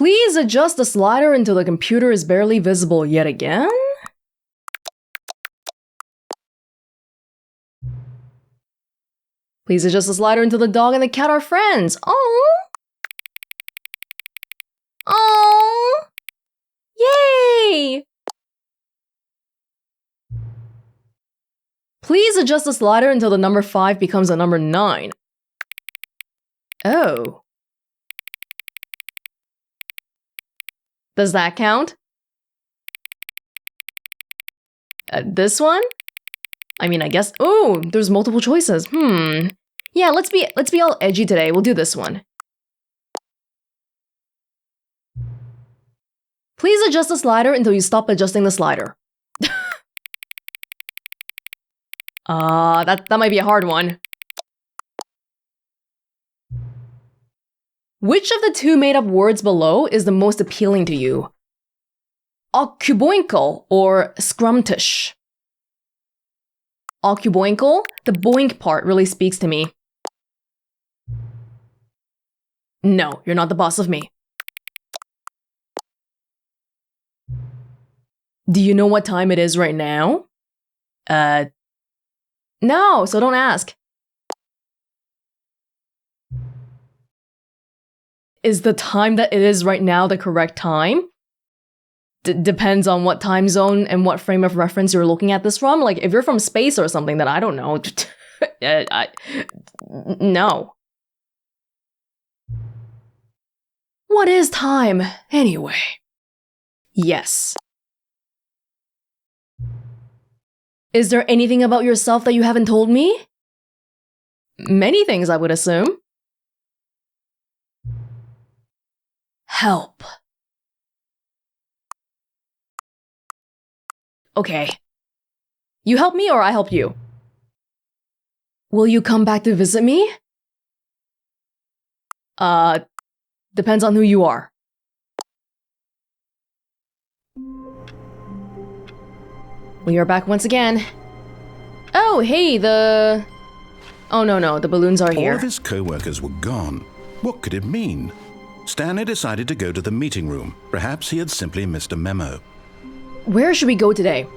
Please adjust the slider until the computer is barely visible yet again? Please adjust the slider until the dog and the cat are friends. Oh! Oh! Yay! Please adjust the slider until the number 5 becomes a number 9. Oh. Does that count? This one? I mean, I guess. Oh, there's multiple choices. Yeah, let's be all edgy today. We'll do this one. Please adjust the slider until you stop adjusting the slider. That might be a hard one. Which of the two made-up words below is the most appealing to you? Occuboinkle or scrumtish? Occuboinkle? The boink part really speaks to me. No, you're not the boss of me. Do you know what time it is right now? No, so don't ask. Is the time that it is right now the correct time? Depends on what time zone and what frame of reference you're looking at this from. Like, if you're from space or something, then I don't know. No. What is time, anyway? Yes. Is there anything about yourself that you haven't told me? Many things, I would assume. Help. Okay. You help me or I help you? Will you come back to visit me? Depends on who you are. We are back once again. Oh, hey, Oh, no, the balloons are here. All of his co-workers were gone. What could it mean? Stanley decided to go to the meeting room. Perhaps he had simply missed a memo. Where should we go today?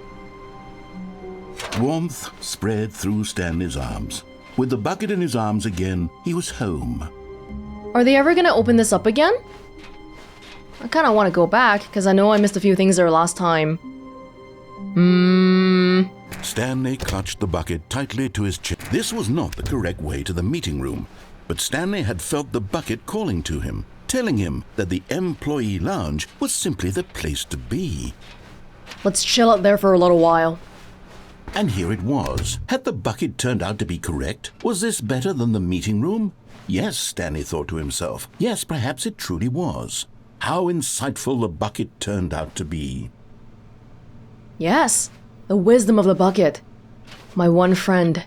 Warmth spread through Stanley's arms. With the bucket in his arms again, he was home. Are they ever gonna open this up again? I kinda wanna go back, because I know I missed a few things there last time. Stanley clutched the bucket tightly to his chest. This was not the correct way to the meeting room, but Stanley had felt the bucket calling to him, telling him that the employee lounge was simply the place to be. Let's chill out there for a little while. And here it was. Had the bucket turned out to be correct? Was this better than the meeting room? Yes, Stanley thought to himself. Yes, perhaps it truly was. How insightful the bucket turned out to be. Yes, the wisdom of the bucket. My one friend.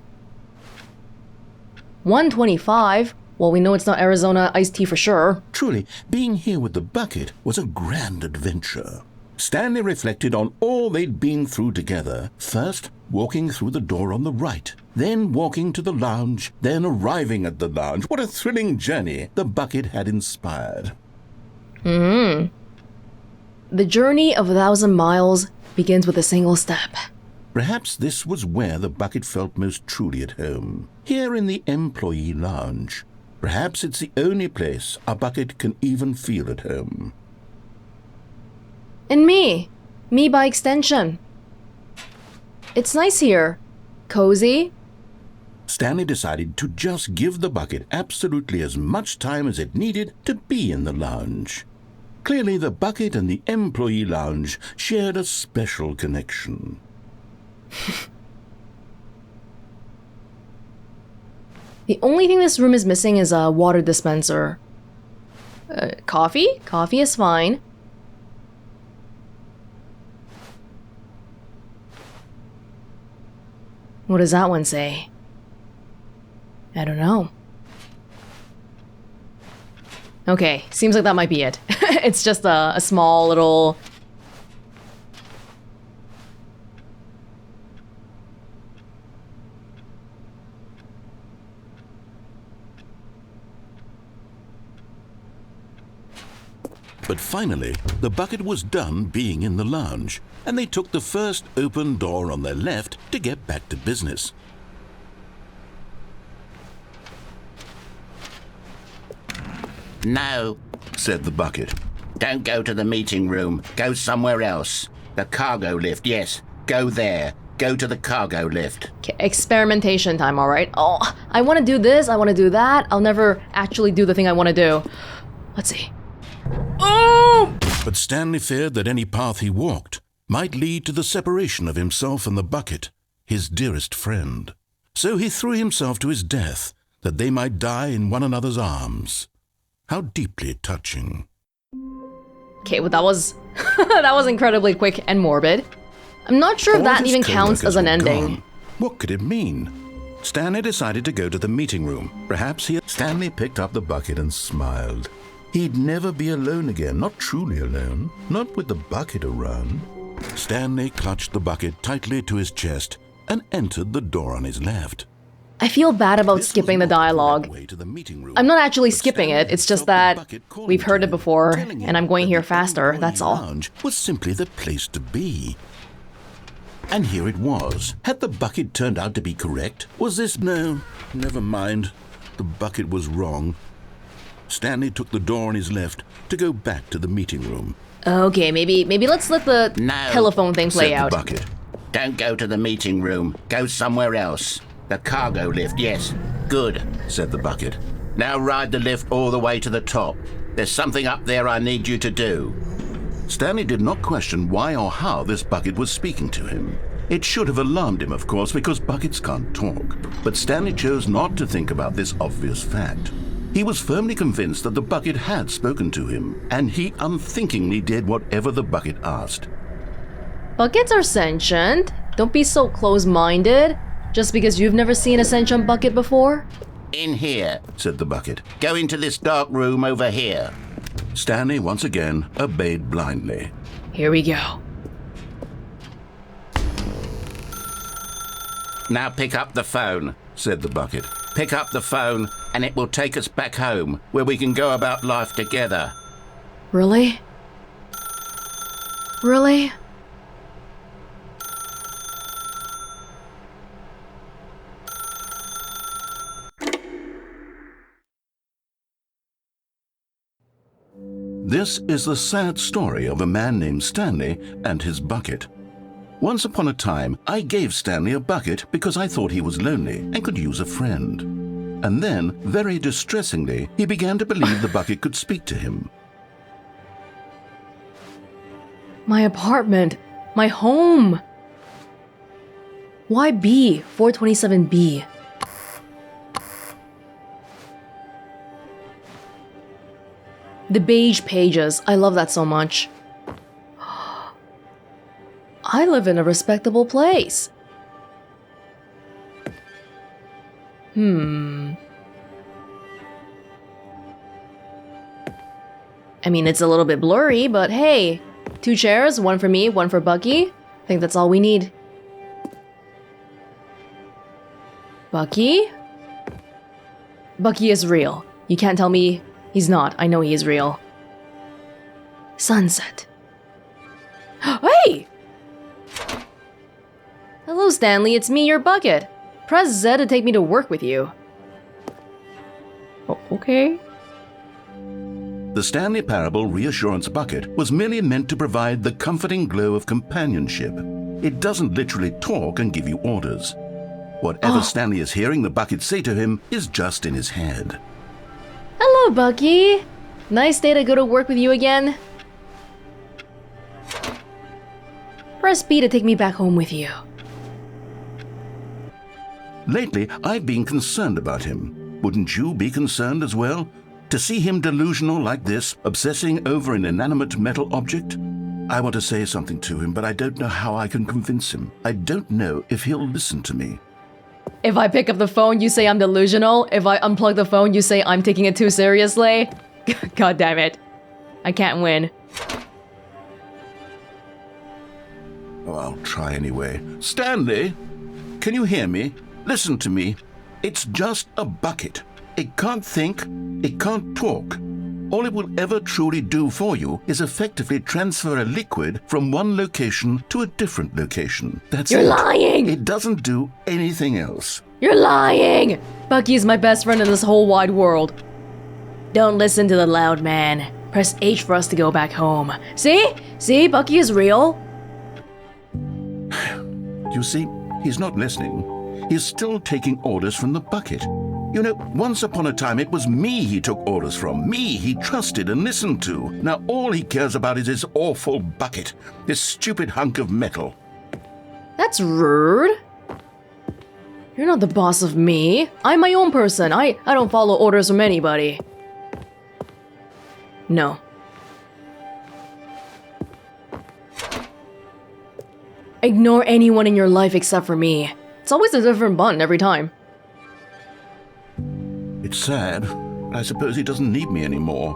125? Well, we know it's not Arizona iced tea for sure. Truly, being here with the bucket was a grand adventure. Stanley reflected on all they'd been through together. First, walking through the door on the right, then walking to the lounge, then arriving at the lounge. What a thrilling journey the bucket had inspired. The journey of 1,000 miles begins with a single step. Perhaps this was where the bucket felt most truly at home, here in the employee lounge. Perhaps it's the only place a bucket can even feel at home. And me by extension. It's nice here. Cozy. Stanley decided to just give the bucket absolutely as much time as it needed to be in the lounge. Clearly, the bucket and the employee lounge shared a special connection. The only thing this room is missing is a water dispenser. Coffee? Coffee is fine. What does that one say? I don't know. Okay, seems like that might be it. It's just a small little... But finally, the bucket was done being in the lounge, and they took the first open door on their left to get back to business. No, said the bucket. Don't go to the meeting room. Go somewhere else. The cargo lift, yes. Go there. Go to the cargo lift. Okay, experimentation time, alright? Oh, I want to do this, I want to do that. I'll never actually do the thing I want to do. Let's see. Oh! But Stanley feared that any path he walked might lead to the separation of himself and the bucket, his dearest friend. So he threw himself to his death, that they might die in one another's arms. How deeply touching. Okay, well that was that was incredibly quick and morbid. I'm not sure if that even counts as an ending. Gone. What could it mean? Stanley decided to go to the meeting room. Perhaps Stanley picked up the bucket and smiled. He'd never be alone again, not truly alone, not with the bucket around. Stanley clutched the bucket tightly to his chest and entered the door on his left. I feel bad about skipping the dialogue. I'm not actually skipping it, it's just that we've heard it before, and I'm going here faster, that's all. Lounge was simply the place to be. And here it was. Had the bucket turned out to be correct? Was this... No, never mind. The bucket was wrong. Stanley took the door on his left to go back to the meeting room. Okay, maybe let's let the telephone thing play out. The bucket. Don't go to the meeting room. Go somewhere else. The cargo lift, yes. Good, said the bucket. Now ride the lift all the way to the top. There's something up there I need you to do. Stanley did not question why or how this bucket was speaking to him. It should have alarmed him, of course, because buckets can't talk. But Stanley chose not to think about this obvious fact. He was firmly convinced that the bucket had spoken to him, and he unthinkingly did whatever the bucket asked. Buckets are sentient. Don't be so close-minded. Just because you've never seen a sentient bucket before? In here, said the bucket. Go into this dark room over here. Stanley once again obeyed blindly. Here we go. Now pick up the phone, said the bucket. Pick up the phone and it will take us back home, where we can go about life together. Really? Really? This is the sad story of a man named Stanley and his bucket. Once upon a time, I gave Stanley a bucket because I thought he was lonely and could use a friend. And then, very distressingly, he began to believe the bucket could speak to him. My apartment. My home. Why B? 427B. The beige pages. I love that so much. I live in a respectable place. I mean, it's a little bit blurry, but hey, 2 chairs, one for me, one for Bucky. I think that's all we need. Bucky? Bucky is real. You can't tell me he's not. I know he is real. Sunset. Hey! Hello, Stanley. It's me, your bucket. Press Z to take me to work with you. Oh, okay. The Stanley Parable Reassurance Bucket was merely meant to provide the comforting glow of companionship. It doesn't literally talk and give you orders. Whatever Stanley is hearing the bucket say to him is just in his head. Hello, Bucky. Nice day to go to work with you again. Press B to take me back home with you. Lately, I've been concerned about him. Wouldn't you be concerned as well? To see him delusional like this, obsessing over an inanimate metal object? I want to say something to him, but I don't know how I can convince him. I don't know if he'll listen to me. If I pick up the phone, you say I'm delusional. If I unplug the phone, you say I'm taking it too seriously. God damn it. I can't win. Oh, I'll try anyway. Stanley, can you hear me? Listen to me. It's just a bucket. It can't think. It can't talk. All it will ever truly do for you is effectively transfer a liquid from one location to a different location. That's You're it. lying! It doesn't do anything else. You're lying! Bucky is my best friend in this whole wide world. Don't listen to the loud man. Press H for us to go back home. See? See? Bucky is real. You see, he's not listening. He's still taking orders from the bucket. You know, once upon a time it was me he took orders from. Me he trusted and listened to. Now all he cares about is his awful bucket. This stupid hunk of metal. That's rude. You're not the boss of me. I'm my own person. I don't follow orders from anybody. No. Ignore anyone in your life except for me. It's always a different button every time. It's sad, but I suppose he doesn't need me anymore.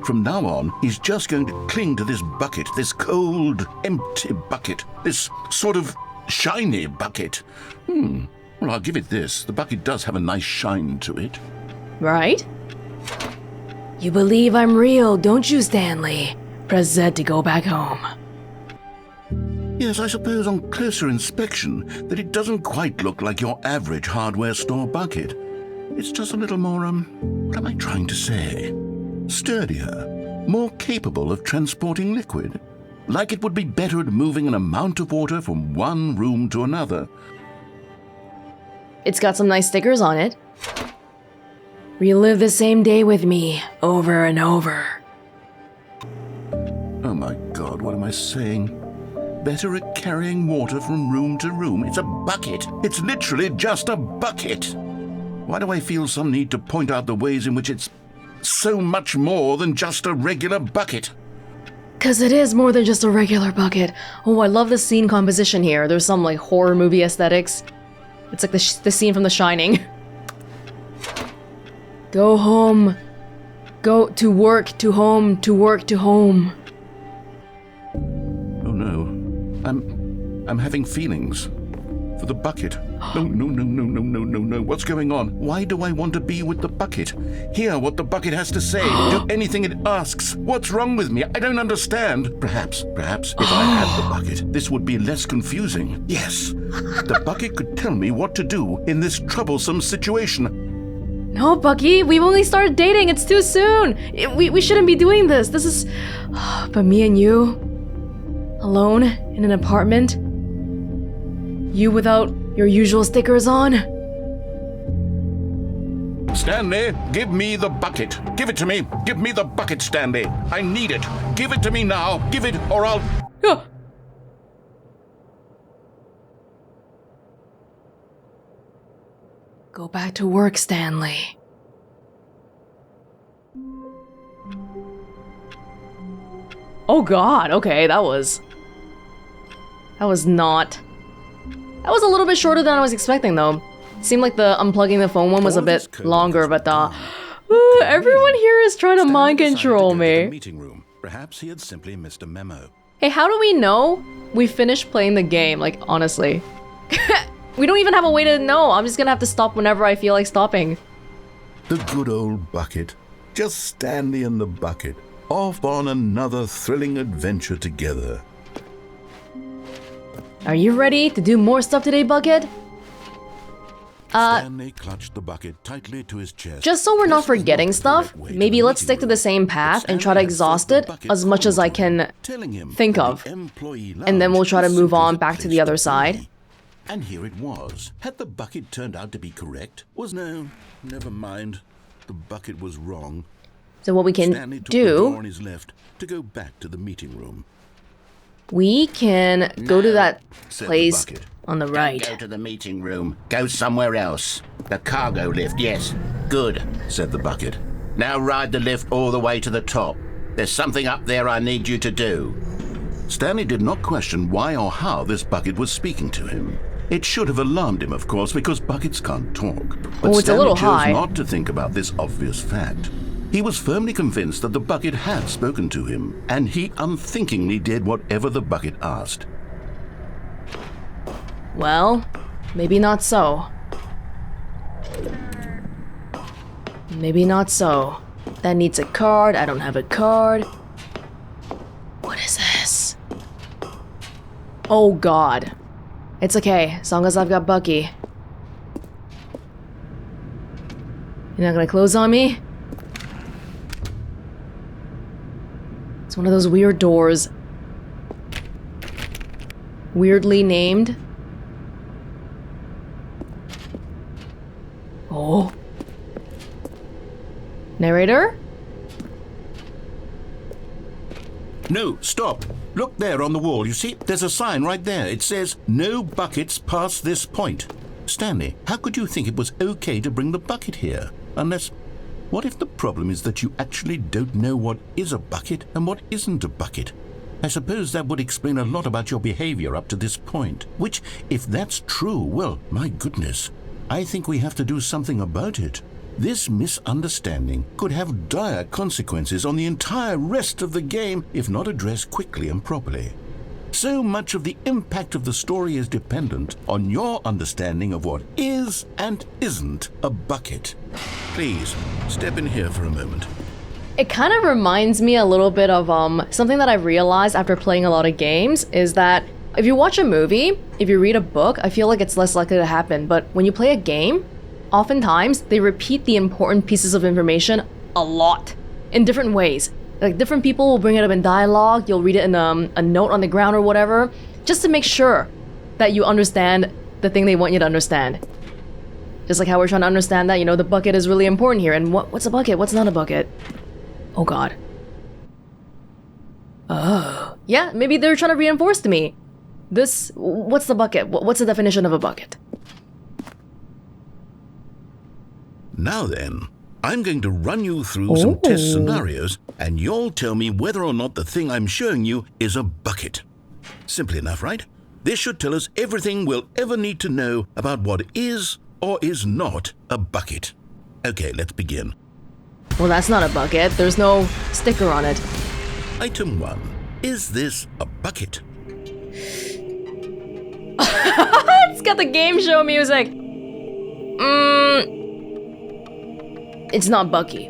From now on, he's just going to cling to this bucket, this cold, empty bucket, this sort of shiny bucket. Well, I'll give it this. The bucket does have a nice shine to it. Right? You believe I'm real, don't you, Stanley? Press Z to go back home. Yes, I suppose on closer inspection that it doesn't quite look like your average hardware store bucket. It's just a little more, what am I trying to say? Sturdier, more capable of transporting liquid. Like it would be better at moving an amount of water from one room to another. It's got some nice stickers on it. Relive the same day with me, over and over. Oh my God, what am I saying? Better at carrying water from room to room. It's a bucket. It's literally just a bucket. Why do I feel some need to point out the ways in which it's so much more than just a regular bucket? 'Cause it is more than just a regular bucket. Oh, I love the scene composition here. There's some like horror movie aesthetics. It's like the scene from The Shining. Go home. Go to work, to home, to work, to home. Oh no. I'm having feelings. For the bucket. No. What's going on? Why do I want to be with the bucket? Hear what the bucket has to say. Do anything it asks. What's wrong with me? I don't understand. Perhaps, if I had the bucket, this would be less confusing. Yes, the bucket could tell me what to do in this troublesome situation. No, Bucky, we've only started dating. It's too soon. We shouldn't be doing this. This is... But me and you, alone in an apartment, you without your usual stickers on. Stanley, give me the bucket. Give it to me. Give me the bucket, Stanley. I need it. Give it to me now. Give it or I'll... Go back to work, Stanley. Oh God, okay, that was not... That was a little bit shorter than I was expecting, though. Seemed like the unplugging the phone one was a bit longer, but everyone here is trying to mind control me. Meeting room. Perhaps he had simply missed a memo. Hey, how do we know we finished playing the game? Like, honestly. We don't even have a way to know. I'm just gonna have to stop whenever I feel like stopping. The good old bucket. Just Stanley and the bucket. Off on another thrilling adventure together. Are you ready to do more stuff today, Bucket? Stanley clutched the bucket tightly to his chest. Just so we're not forgetting stuff, maybe let's stick to the same path and try to exhaust it as much as I can think of. And then we'll try to move on back to the other side. And here it was. Had the bucket turned out to be correct? No, never mind. The bucket was wrong. So what we can Stanley took the door do... on his left to go back to the meeting room. We can go to that place on the right. Go to the meeting room. Go somewhere else. The cargo lift, yes. Good, said the bucket. Now ride the lift all the way to the top. There's something up there I need you to do. Stanley did not question why or how this bucket was speaking to him. It should have alarmed him, of course, because buckets can't talk. But it's Stanley a little chose high. not to think about this obvious fact. He was firmly convinced that the bucket had spoken to him, and he unthinkingly did whatever the bucket asked. Well, maybe not so. Maybe not so. That needs a card. I don't have a card. What is this? Oh god. It's okay, as long as I've got Bucky. You're not gonna close on me? It's one of those weird doors. Weirdly named. Oh. Narrator? No, stop. Look there on the wall. You see, there's a sign right there. It says, no buckets past this point. Stanley, how could you think it was okay to bring the bucket here? Unless, what if the problem is that you actually don't know what is a bucket and what isn't a bucket? I suppose that would explain a lot about your behavior up to this point. Which, if that's true, well, my goodness, I think we have to do something about it. This misunderstanding could have dire consequences on the entire rest of the game if not addressed quickly and properly. So much of the impact of the story is dependent on your understanding of what is and isn't a bucket. Please, step in here for a moment. It kind of reminds me a little bit of something that I've realized after playing a lot of games is that if you watch a movie, if you read a book, I feel like it's less likely to happen. But when you play a game, oftentimes they repeat the important pieces of information a lot in different ways. Like different people will bring it up in dialogue, you'll read it in a note on the ground or whatever, just to make sure that you understand the thing they want you to understand. Just like how we're trying to understand that, you know, the bucket is really important here, and what's a bucket, what's not a bucket? Oh god. Oh. Yeah, maybe they're trying to reinforce to me. This, what's the bucket? What's the definition of a bucket? Now then, I'm going to run you through some test scenarios, and you'll tell me whether or not the thing I'm showing you is a bucket. Simple enough, right? This should tell us everything we'll ever need to know about what is or is not a bucket. Okay, let's begin. Well, that's not a bucket. There's no sticker on it. Item 1. Is this a bucket? It's got the game show music. It's not Bucky.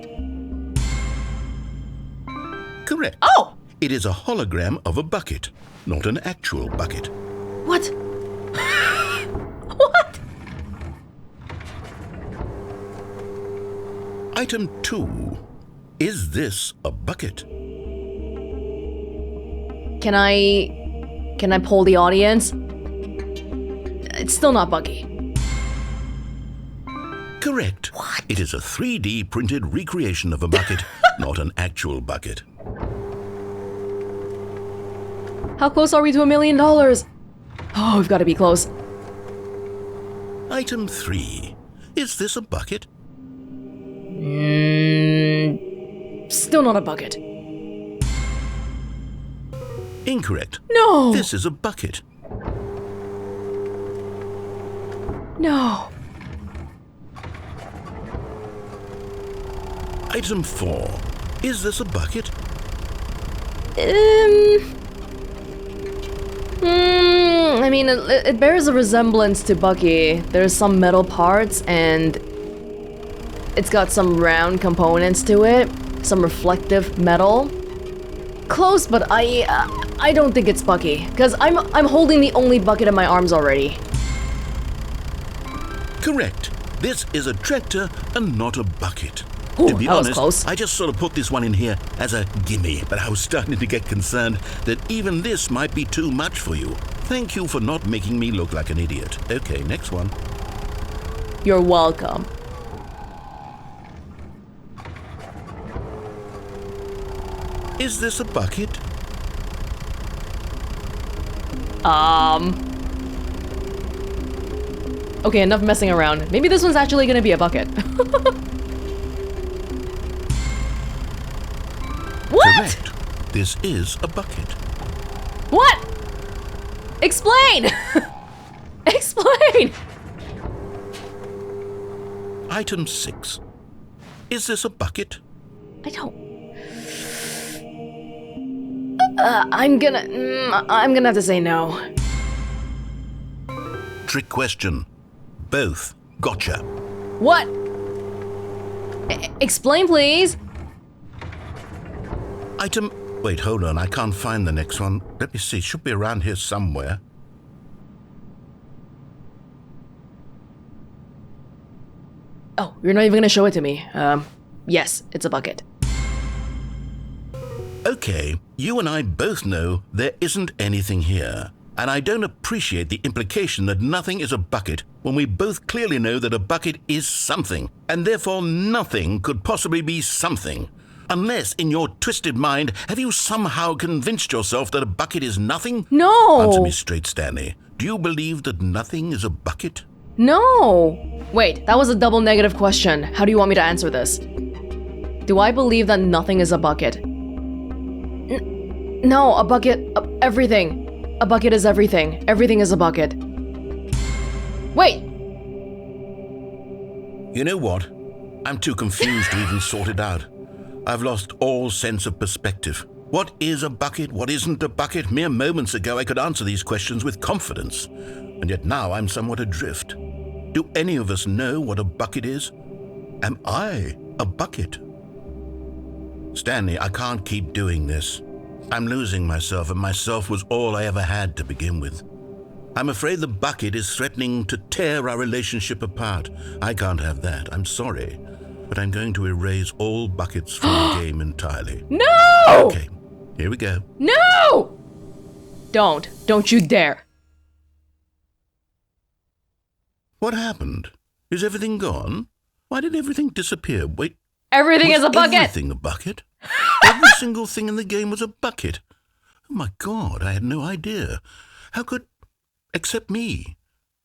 Correct. Oh! It is a hologram of a bucket, not an actual bucket. What? What? Item 2. Is this a bucket? Can I poll the audience? It's still not Bucky. Correct. What? It is a 3D printed recreation of a bucket, not an actual bucket. How close are we to $1 million? Oh, we've got to be close. Item 3. Is this a bucket? Still not a bucket. Incorrect. No! This is a bucket. No. Item 4. Is this a bucket? I mean, it bears a resemblance to Bucky. There's some metal parts, and it's got some round components to it, some reflective metal. Close, but I don't think it's Bucky, because I'm holding the only bucket in my arms already. Correct. This is a tractor and not a bucket. Ooh, to be that was honest, close. I just sort of put this one in here as a gimme, but I was starting to get concerned that even this might be too much for you. Thank you for not making me look like an idiot. Okay, next one. You're welcome. Is this a bucket? Okay, enough messing around. Maybe this one's actually gonna be a bucket. What? Correct. This is a bucket. What? Explain! Explain! Item 6. Is this a bucket? I don't... I'm gonna have to say no. Trick question. Both. Gotcha. What? Explain, please. Item... Wait, hold on. I can't find the next one. Let me see. It should be around here somewhere. Oh, you're not even gonna show it to me. Yes, it's a bucket. Okay, you and I both know there isn't anything here. And I don't appreciate the implication that nothing is a bucket when we both clearly know that a bucket is something, and therefore nothing could possibly be something. Unless, in your twisted mind, have you somehow convinced yourself that a bucket is nothing? No! Answer me straight, Stanley. Do you believe that nothing is a bucket? No! Wait, that was a double negative question. How do you want me to answer this? Do I believe that nothing is a bucket? No, a bucket... everything. A bucket is everything. Everything is a bucket. Wait! You know what? I'm too confused to even sort it out. I've lost all sense of perspective. What is a bucket? What isn't a bucket? Mere moments ago I could answer these questions with confidence. And yet now I'm somewhat adrift. Do any of us know what a bucket is? Am I a bucket? Stanley, I can't keep doing this. I'm losing myself, and myself was all I ever had to begin with. I'm afraid the bucket is threatening to tear our relationship apart. I can't have that. I'm sorry. But I'm going to erase all buckets from the game entirely. No! Okay, here we go. No! Don't you dare. What happened? Is everything gone? Why did everything disappear? Wait. Everything is a bucket! Everything a bucket? Every single thing in the game was a bucket. Oh my God, I had no idea. How could... Except me.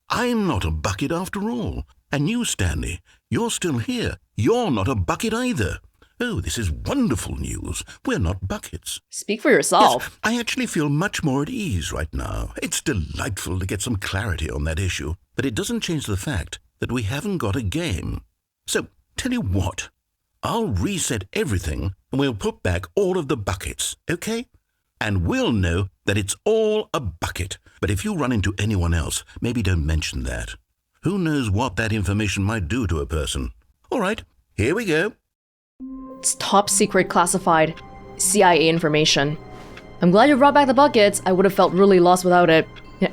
I'm not a bucket after all. And you, Stanley, you're still here. You're not a bucket either. Oh, this is wonderful news. We're not buckets. Speak for yourself. Yes, I actually feel much more at ease right now. It's delightful to get some clarity on that issue. But it doesn't change the fact that we haven't got a game. So, tell you what. I'll reset everything and we'll put back all of the buckets, okay? And we'll know that it's all a bucket. But if you run into anyone else, maybe don't mention that. Who knows what that information might do to a person? All right, here we go. It's top secret classified CIA information. I'm glad you brought back the buckets. I would have felt really lost without it.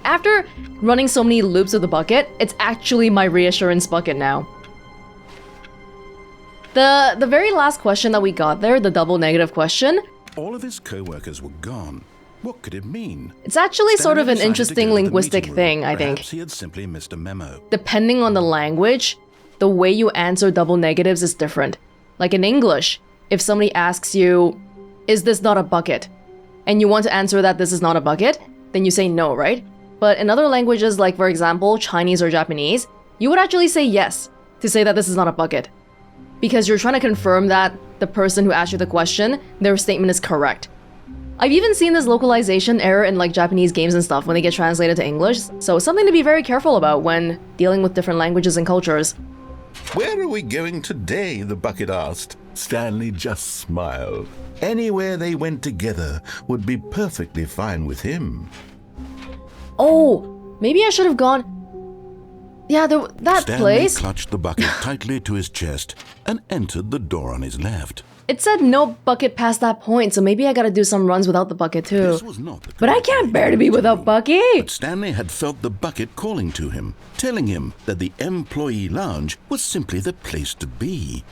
After running so many loops of the bucket, it's actually my reassurance bucket now. The very last question that we got there, the double negative question. All of his co-workers were gone. What could it mean? It's actually sort of an Stanley interesting decided to go to the linguistic meeting thing, room. I think. Perhaps he had simply missed a memo. Depending on the language, the way you answer double negatives is different. Like in English, if somebody asks you, is this not a bucket? And you want to answer that this is not a bucket, then you say no, right? But in other languages, like for example, Chinese or Japanese, you would actually say yes to say that this is not a bucket. Because you're trying to confirm that the person who asked you the question, their statement is correct. I've even seen this localization error in like Japanese games and stuff when they get translated to English, so it's something to be very careful about when dealing with different languages and cultures. Where are we going today? The bucket asked. Stanley just smiled. Anywhere they went together would be perfectly fine with him. Oh, maybe I should have gone... Yeah, that Stanley place. clutched the bucket tightly to his chest and entered the door on his left. It said no bucket past that point, so maybe I gotta do some runs without the bucket too. This was not the But I can't bear to be without Bucky! But Stanley had felt the bucket calling to him, telling him that the employee lounge was simply the place to be.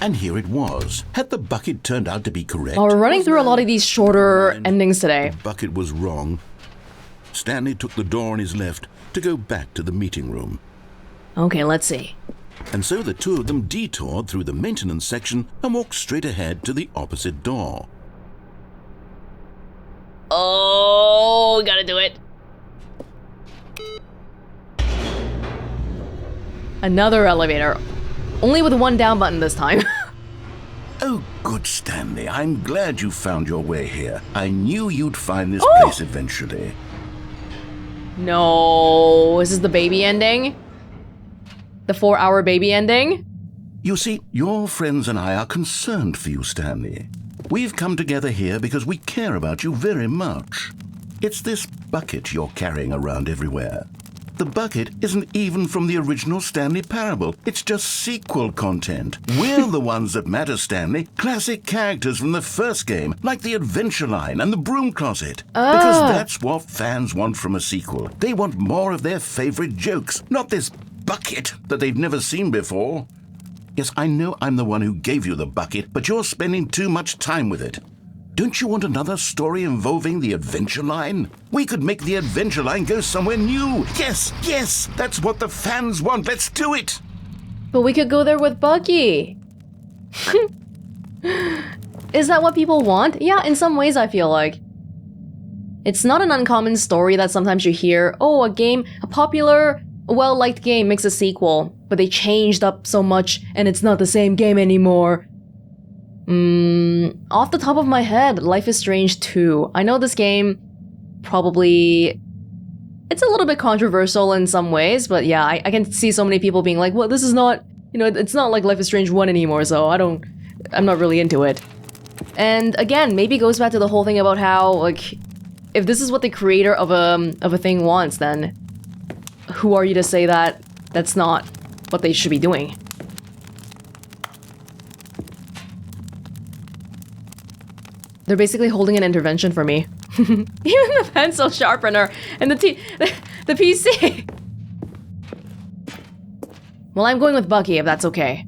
And here it was. Had the bucket turned out to be correct? Oh, we're running through a lot of these shorter endings today. The bucket was wrong. Stanley took the door on his left to go back to the meeting room. Okay, let's see. And so the two of them detoured through the maintenance section and walked straight ahead to the opposite door. Oh, gotta do it. Another elevator. Only with one down button this time. Oh, good, Stanley. I'm glad you found your way here. I knew you'd find this Oh! place eventually. No, this is the baby ending? The 4-hour baby ending? You see, your friends and I are concerned for you, Stanley. We've come together here because we care about you very much. It's this bucket you're carrying around everywhere. The bucket isn't even from the original Stanley Parable. It's just sequel content. We're the ones that matter, Stanley. Classic characters from the first game, like the Adventure Line and the Broom Closet. Because that's what fans want from a sequel. They want more of their favorite jokes, not this bucket that they've never seen before. Yes, I know I'm the one who gave you the bucket, but you're spending too much time with it. Don't you want another story involving the Adventure Line? We could make the Adventure Line go somewhere new. Yes, that's what the fans want. Let's do it. But we could go there with Bucky. Is that what people want? Yeah, in some ways I feel like. It's not an uncommon story that sometimes you hear, oh, a popular, well-liked game makes a sequel, but they changed up so much and it's not the same game anymore. Off the top of my head, Life is Strange 2. I know this game probably... It's a little bit controversial in some ways, but yeah, I can see so many people being like, well, this is not... it's not like Life is Strange 1 anymore, so I'm not really into it. And again, maybe it goes back to the whole thing about how, like, if this is what the creator of a thing wants, then who are you to say that that's not what they should be doing? They're basically holding an intervention for me. Even the pencil sharpener and the PC. Well, I'm going with Bucky if that's okay.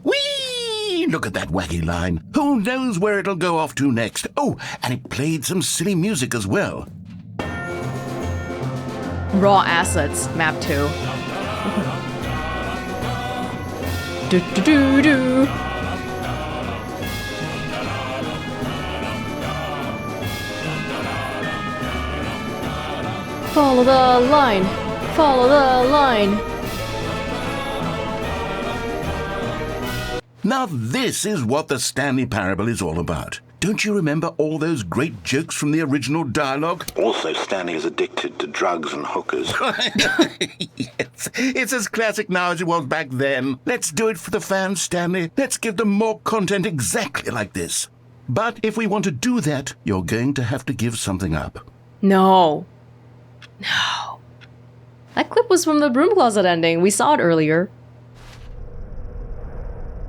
Whee! Look at that wacky line. Who knows where it'll go off to next? Oh, and it played some silly music as well. Raw assets, map 2. Do. Follow the line. Follow the line. Now this is what the Stanley Parable is all about. Don't you remember all those great jokes from the original dialogue? Also, Stanley is addicted to drugs and hookers. Yes, it's as classic now as it was back then. Let's do it for the fans, Stanley. Let's give them more content exactly like this. But if we want to do that, you're going to have to give something up. No. That clip was from the Broom Closet ending. We saw it earlier.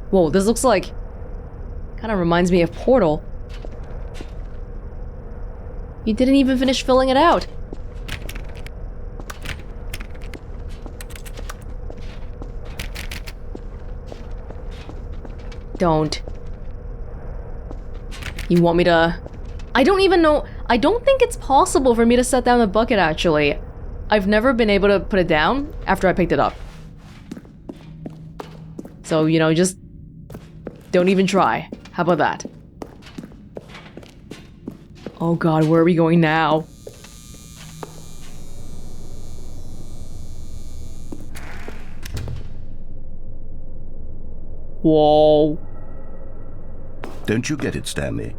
Whoa, this looks like... kind of reminds me of Portal. You didn't even finish filling it out. Don't. You want me to... I don't even know... I don't think it's possible for me to set down the bucket, actually. I've never been able to put it down after I picked it up. So, just... don't even try. How about that? Oh god, where are we going now? Whoa. Don't you get it, Stanley?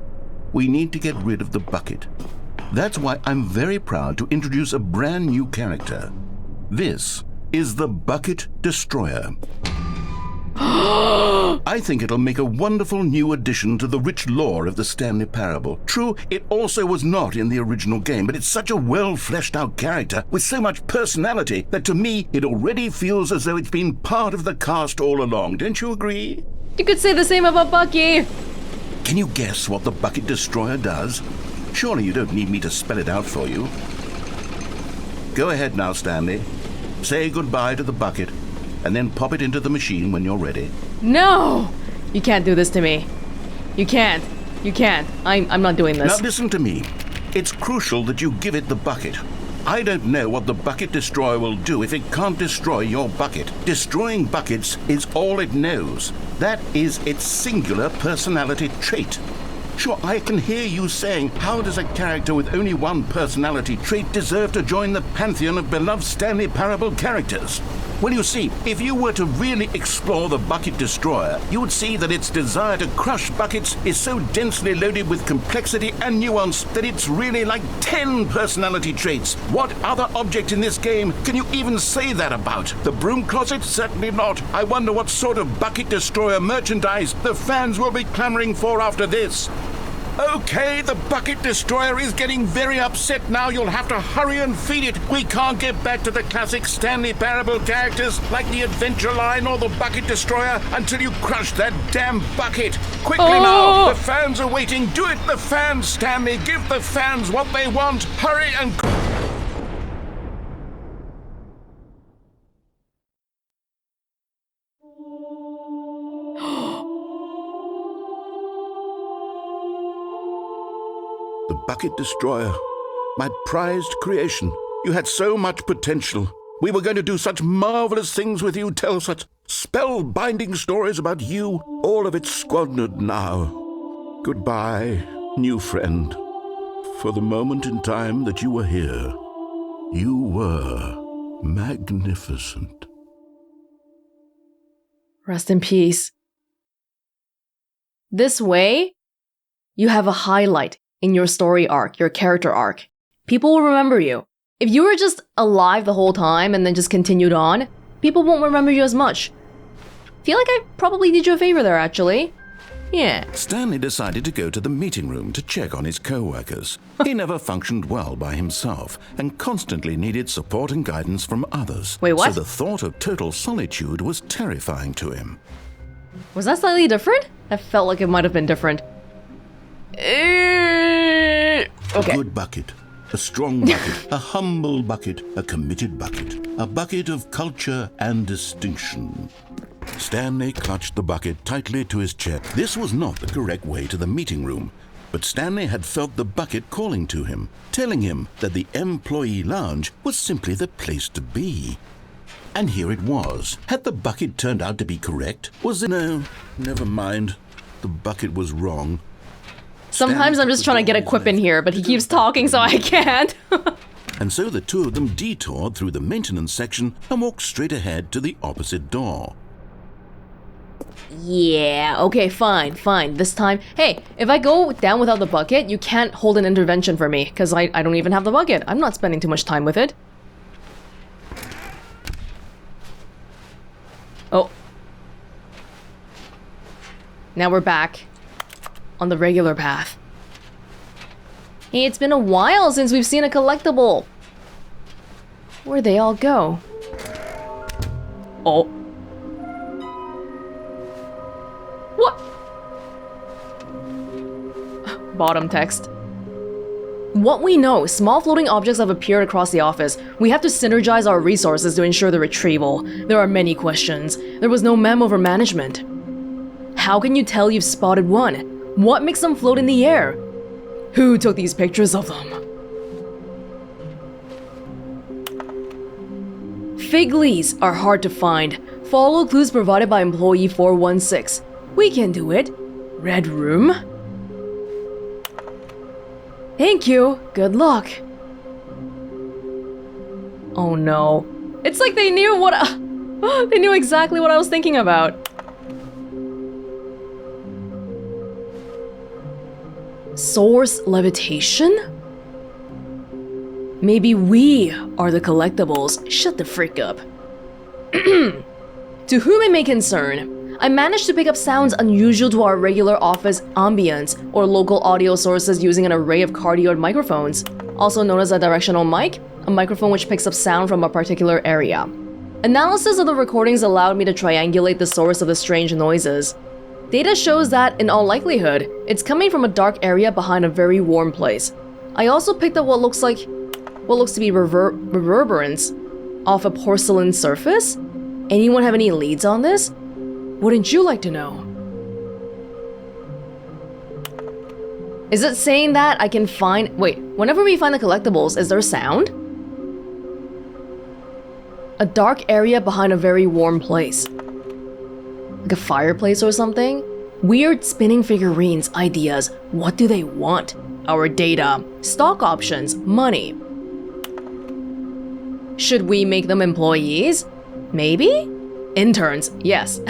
We need to get rid of the bucket. That's why I'm very proud to introduce a brand new character. This is the Bucket Destroyer. I think it'll make a wonderful new addition to the rich lore of the Stanley Parable. True, it also was not in the original game, but it's such a well-fleshed-out character with so much personality that to me it already feels as though it's been part of the cast all along. Don't you agree? You could say the same about Bucky. Can you guess what the Bucket Destroyer does? Surely you don't need me to spell it out for you. Go ahead now, Stanley. Say goodbye to the bucket, and then pop it into the machine when you're ready. No! You can't do this to me. You can't. You can't. I'm not doing this. Now listen to me. It's crucial that you give it the bucket. I don't know what the Bucket Destroyer will do if it can't destroy your bucket. Destroying buckets is all it knows. That is its singular personality trait. Sure, I can hear you saying, how does a character with only one personality trait deserve to join the pantheon of beloved Stanley Parable characters? Well, you see, if you were to really explore the Bucket Destroyer, you would see that its desire to crush buckets is so densely loaded with complexity and nuance that it's really like 10 personality traits. What other object in this game can you even say that about? The Broom Closet? Certainly not. I wonder what sort of Bucket Destroyer merchandise the fans will be clamoring for after this. Okay, the bucket destroyer is getting very upset now. You'll have to hurry and feed it. We can't get back to the classic Stanley Parable characters like the Adventure Line or the bucket destroyer until you crush that damn bucket. Quickly now, the fans are waiting. Do it, the fans, Stanley. Give the fans what they want. Hurry and... The bucket destroyer, my prized creation. You had so much potential. We were going to do such marvelous things with you, tell such spellbinding stories about you. All of it squandered now. Goodbye, new friend. For the moment in time that you were here, you were magnificent. Rest in peace. This way, you have a highlight in your story arc, your character arc. People will remember you. If you were just alive the whole time and then just continued on, people won't remember you as much. Feel like I probably did you a favor there, actually. Yeah. Stanley decided to go to the meeting room to check on his co-workers. He never functioned well by himself and constantly needed support and guidance from others. Wait, what? So the thought of total solitude was terrifying to him. Was that slightly different? That felt like it might have been different. Okay. A good bucket, a strong bucket, a humble bucket, a committed bucket, a bucket of culture and distinction. Stanley clutched the bucket tightly to his chest. This was not the correct way to the meeting room, but Stanley had felt the bucket calling to him, telling him that the employee lounge was simply the place to be. And here it was. Had the bucket turned out to be correct? Was it? No, never mind. The bucket was wrong. Sometimes I'm just trying to get a quip in here, but he keeps talking so I can't. And so the two of them detoured through the maintenance section and walked straight ahead to the opposite door. Yeah, okay, fine. This time, hey, if I go down without the bucket, you can't hold an intervention for me, because I don't even have the bucket. I'm not spending too much time with it. Oh. Now we're back on the regular path. Hey, it's been a while since we've seen a collectible. Where'd they all go? Oh. What? Bottom text. What we know, small floating objects have appeared across the office. We have to synergize our resources to ensure the retrieval. There are many questions. There was no memo for management. How can you tell you've spotted one? What makes them float in the air? Who took these pictures of them? Fig leaves are hard to find. Follow clues provided by employee 416. We can do it. Red room. Thank you. Good luck. Oh no. It's like they knew what they knew exactly what I was thinking about. Source levitation? Maybe we are the collectibles. Shut the frick up. To whom it may concern, I managed to pick up sounds unusual to our regular office ambience or local audio sources using an array of cardioid microphones, also known as a directional mic, a microphone which picks up sound from a particular area. Analysis of the recordings allowed me to triangulate the source of the strange noises. Data shows that, in all likelihood, it's coming from a dark area behind a very warm place. I also picked up what looks to be reverberance off a porcelain surface. Anyone have any leads on this? Wouldn't you like to know? Is it saying that I can find... Wait, whenever we find the collectibles, is there sound? A dark area behind a very warm place. Like a fireplace or something? Weird spinning figurines, ideas. What do they want? Our data. Stock options. Money. Should we make them employees? Maybe? Interns. Yes.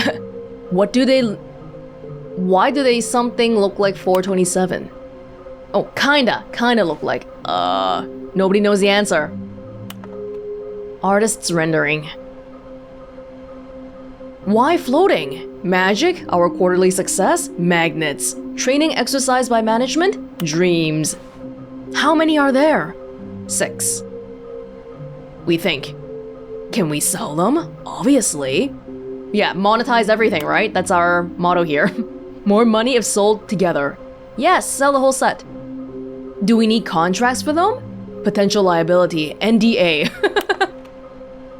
What do they... Why do they something look like 427? Oh, kinda look like... Nobody knows the answer. Artist's rendering. Why floating? Magic, our quarterly success, magnets. Training exercise by management, dreams. How many are there? 6. We think. Can we sell them? Obviously. Yeah, monetize everything, right? That's our motto here. More money if sold together. Yes, sell the whole set. Do we need contracts for them? Potential liability, NDA.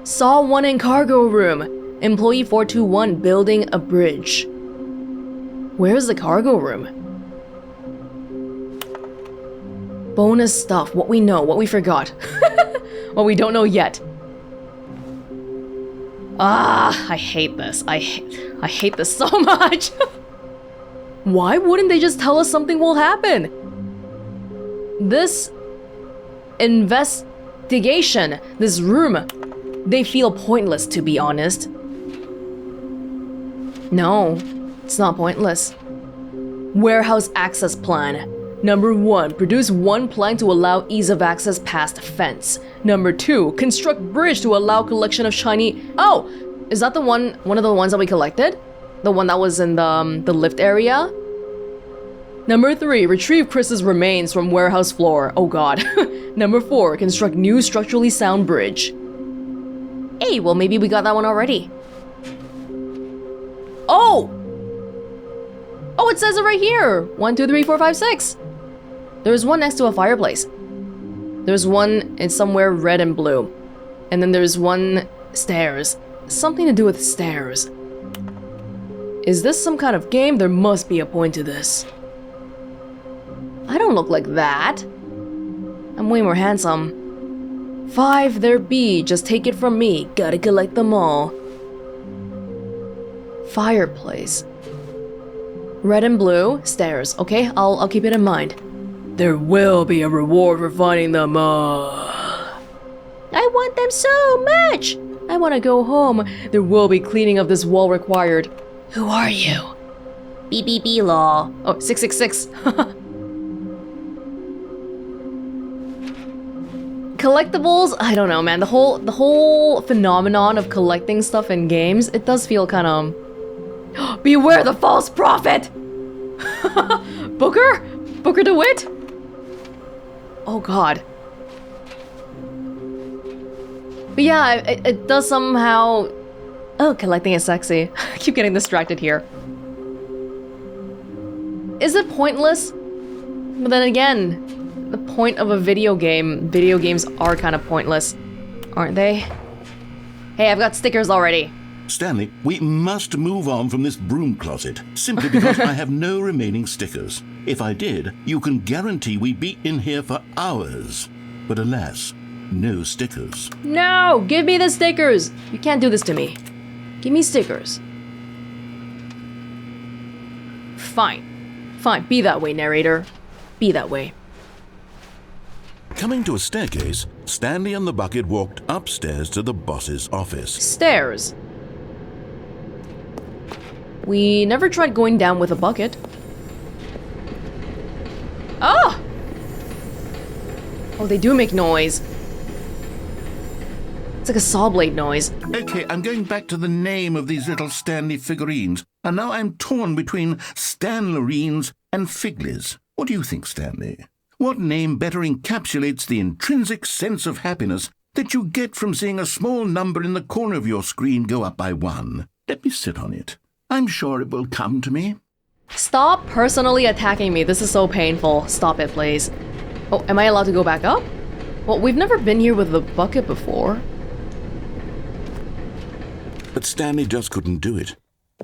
Saw one in cargo room. Employee 421 building a bridge. Where's the cargo room? Bonus stuff, what we know, what we forgot. What we don't know yet. Ah, I hate this. I hate this so much. Why wouldn't they just tell us something will happen? This investigation, this room, they feel pointless, to be honest. No, it's not pointless. Warehouse access plan. Number 1, produce 1 plank to allow ease of access past fence. Number 2, construct bridge to allow collection of shiny... Oh, is that the one of the ones that we collected? The one that was in the lift area? Number 3, retrieve Chris's remains from warehouse floor. Oh god. Number 4, construct new structurally sound bridge. Hey, well maybe we got that one already. Oh! Oh, it says it right here. 1, 2, 3, 4, 5, 6. There's one next to a fireplace. There's one in somewhere red and blue. And then there's one stairs. Something to do with stairs. Is this some kind of game? There must be a point to this. I don't look like that. I'm way more handsome. 5 there be, just take it from me. Gotta collect them all. Fireplace. Red and blue, stairs. Okay, I'll keep it in mind. There will be a reward for finding them all. I want them so much! I want to go home. There will be cleaning of this wall required. Who are you? BBB law. Oh, 666. Collectibles, I don't know, man. The whole phenomenon of collecting stuff in games, it does feel kind of... Beware the false prophet! Booker? Booker DeWitt? Oh god. But yeah, it does somehow... Oh, collecting is sexy. I keep getting distracted here. Is it pointless? But then again, the point of a video games are kind of pointless, aren't they? Hey, I've got stickers already. Stanley, we must move on from this broom closet, simply because I have no remaining stickers. If I did, you can guarantee we'd be in here for hours. But alas, no stickers. No! Give me the stickers! You can't do this to me. Give me stickers. Fine. Fine, be that way, narrator. Be that way. Coming to a staircase, Stanley and the bucket walked upstairs to the boss's office. Stairs. We never tried going down with a bucket. Ah! Oh, they do make noise. It's like a saw blade noise. Okay, I'm going back to the name of these little Stanley figurines, and now I'm torn between Stanlerines and Figlies. What do you think, Stanley? What name better encapsulates the intrinsic sense of happiness that you get from seeing a small number in the corner of your screen go up by 1? Let me sit on it. I'm sure it will come to me. Stop personally attacking me. This is so painful. Stop it, please. Oh, am I allowed to go back up? Well, we've never been here with the bucket before. But Stanley just couldn't do it.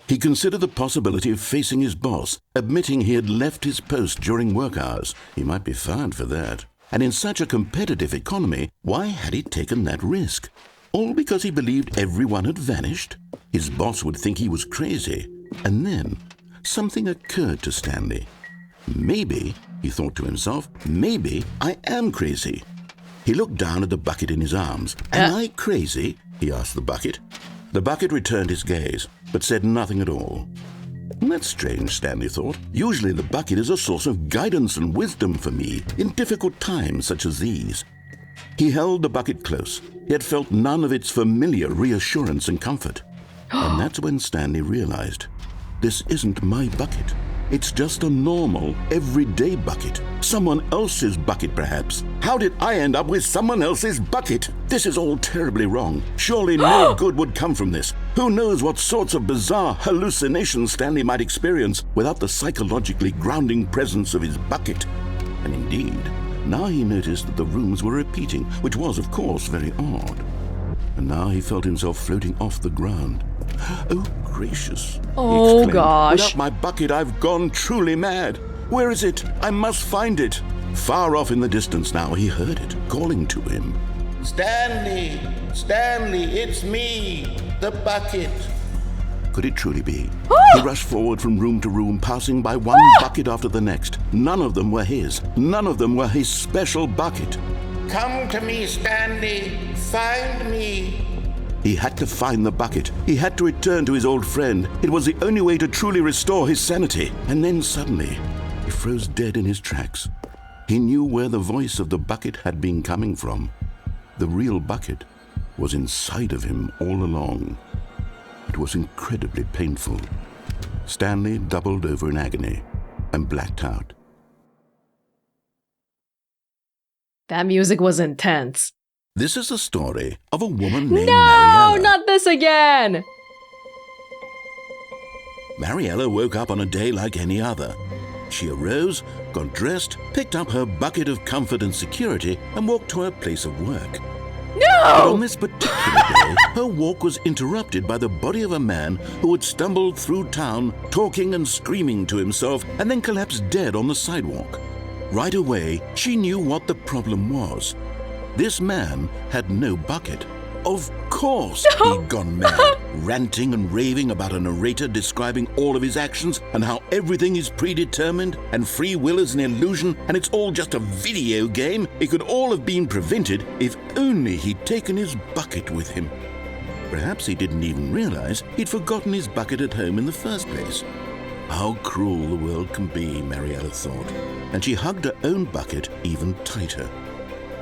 He considered the possibility of facing his boss, admitting he had left his post during work hours. He might be fired for that. And in such a competitive economy, why had he taken that risk? All because he believed everyone had vanished? His boss would think he was crazy. And then something occurred to Stanley. Maybe, he thought to himself, maybe I am crazy. He looked down at the bucket in his arms. Am I crazy? He asked the bucket. The bucket returned his gaze, but said nothing at all. That's strange, Stanley thought. Usually the bucket is a source of guidance and wisdom for me in difficult times such as these. He held the bucket close, yet felt none of its familiar reassurance and comfort. And that's when Stanley realized This isn't my bucket. It's just a normal, everyday bucket. Someone else's bucket, perhaps. How did I end up with someone else's bucket? This is all terribly wrong. Surely no good would come from this. Who knows what sorts of bizarre hallucinations Stanley might experience without the psychologically grounding presence of his bucket. And indeed, now he noticed that the rooms were repeating, which was, of course, very odd. And now he felt himself floating off the ground. Oh, gracious. Oh, he exclaimed. gosh. Without my bucket, I've gone truly mad. Where is it? I must find it. Far off in the distance now, he heard it, calling to him. Stanley! Stanley, it's me, the bucket. Could it truly be? He rushed forward from room to room, passing by one bucket after the next. None of them were his. None of them were his special bucket. Come to me, Stanley. Find me. He had to find the bucket. He had to return to his old friend. It was the only way to truly restore his sanity. And then suddenly, he froze dead in his tracks. He knew where the voice of the bucket had been coming from. The real bucket was inside of him all along. It was incredibly painful. Stanley doubled over in agony and blacked out. That music was intense. This is the story of a woman named No, Mariella. not this again! Mariella woke up on a day like any other. She arose, got dressed, picked up her bucket of comfort and security, and walked to her place of work. But on this particular day, her walk was interrupted by the body of a man who had stumbled through town, talking and screaming to himself, and then collapsed dead on the sidewalk. Right away, she knew what the problem was. This man had no bucket. Of course he'd gone mad, ranting and raving about a narrator describing all of his actions and how everything is predetermined and free will is an illusion and it's all just a video game. It could all have been prevented if only he'd taken his bucket with him. Perhaps he didn't even realize he'd forgotten his bucket at home in the first place. How cruel the world can be, Mariella thought, and she hugged her own bucket even tighter.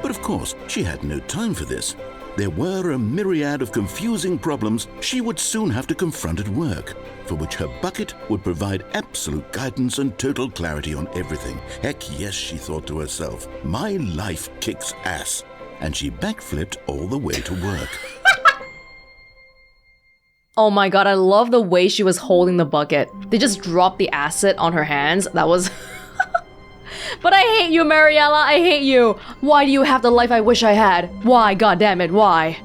But of course, she had no time for this. There were a myriad of confusing problems she would soon have to confront at work, for which her bucket would provide absolute guidance and total clarity on everything. Heck yes, she thought to herself, my life kicks ass. And she backflipped all the way to work. Oh my god, I love the way she was holding the bucket. They just dropped the acid on her hands. That was... But I hate you, Mariella. I hate you. Why do you have the life I wish I had? Why, goddammit, why?